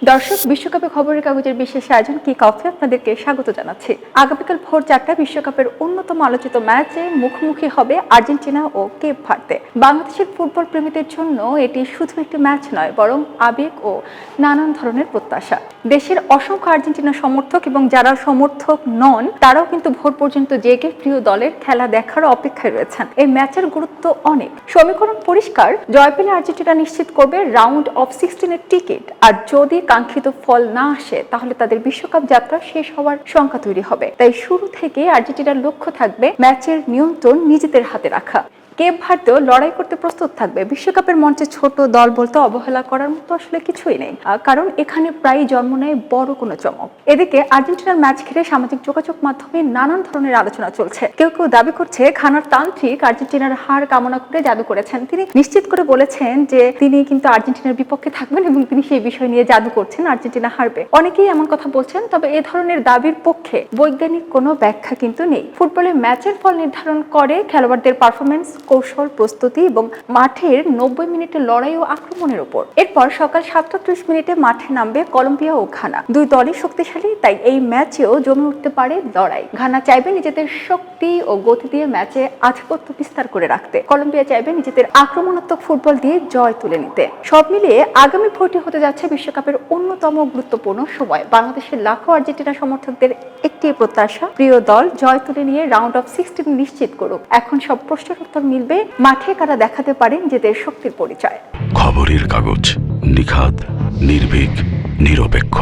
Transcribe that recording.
দর্শক, বিশ্বকাপে খবরের কাগজের বিশেষ আয়োজন কিক অফে আপনাদেরকে স্বাগত জানাচ্ছি। আগামীকাল ভোর 4টায় বিশ্বকাপের অন্যতম আলোচিত ম্যাচে মুখোমুখি হবে আর্জেন্টিনা ও কেপ ভার্দে। বাংলাদেশের ফুটবল প্রেমীদের জন্য এটি শুধু একটি ম্যাচ নয়, বরং আবেগ ও নানান ধরনের প্রত্যাশা। দেশের অসংখ্য আর্জেন্টিনা সমর্থক এবং যারা সমর্থক নন তারাও কিন্তু ভোর পর্যন্ত জেগে প্রিয় দলের খেলা দেখার অপেক্ষায় রয়েছেন। এই ম্যাচের গুরুত্ব অনেক। সমীকরণ পরিষ্কার, জয় পেলে আর্জেন্টিনা নিশ্চিত করবে রাউন্ড অফ 16-এর টিকিট, আর যদি কাঙ্ক্ষিত ফল না আসে তাহলে তাদের বিশ্বকাপ যাত্রা শেষ হওয়ার শঙ্কা তৈরি হবে। তাই শুরু থেকে আর্জেন্টিনার লক্ষ্য থাকবে ম্যাচের নিয়ন্ত্রণ নিজেদের হাতে রাখা। কেপ ভার্দেও লড়াই করতে প্রস্তুত থাকবে। বিশ্বকাপের মঞ্চে ছোট দল বলতে অবহেলা করার মতো আসলে কিছুই নেই, কারণ এখানে প্রায় জন্ম নেয় বড় কোনো চমক। এদিকে আর্জেন্টিনার ম্যাচ ঘিরে সামাজিক যোগাযোগ মাধ্যমে নানান ধরনের আলোচনা চলছে। কেউ কেউ দাবি করছে খানার তান্ত্রিক আর্জেন্টিনার হার কামনা করে জাদু করেছেন। তিনি নিশ্চিত করে বলেছেন যে তিনি কিন্তু আর্জেন্টিনার বিপক্ষে থাকবেন এবং তিনি সেই বিষয় নিয়ে জাদু করছেন, আর্জেন্টিনা হারবে। অনেকেই এমন কথা বলছেন, তবে এ ধরনের দাবির পক্ষে বৈজ্ঞানিক কোনো ব্যাখ্যা কিন্তু নেই। ফুটবলে ম্যাচের ফল নির্ধারণ করে খেলোয়াড়দের পারফরমেন্স, কৌশল, প্রস্তুতি এবং মাঠের 90 মিনিটের লড়াই ও আক্রমণের উপর। এরপর সকাল 7:30 মাঠে নামবে কলম্বিয়া ও ঘানা। দুই দলই শক্তিশালী, তাই এই ম্যাচেও জমে উঠতে পারে লড়াই। ঘানা চাইবে নিজেদের শক্তি ও গতি দিয়ে ম্যাচে আধিপত্য বিস্তার করে রাখতে, কলম্বিয়া চাইবে নিজেদের আক্রমণাত্মক ফুটবল দিয়ে জয় তুলে নিতে। সব মিলিয়ে আগামী ভোরটি হতে যাচ্ছে বিশ্বকাপের অন্যতম গুরুত্বপূর্ণ সময়। বাংলাদেশের লাখো আর্জেন্টিনা সমর্থকদের একটি প্রত্যাশা, প্রিয় দল জয় তুলে নিয়ে রাউন্ড অফ 16 নিশ্চিত করুক। এখন সব প্রশ্নের উত্তর মিলবে মাঠে কারা দেখাতে পারে নিজেদের শক্তির পরিচয়। খবরের কাগজ, নিখাত, নির্ভীক, নিরপেক্ষ।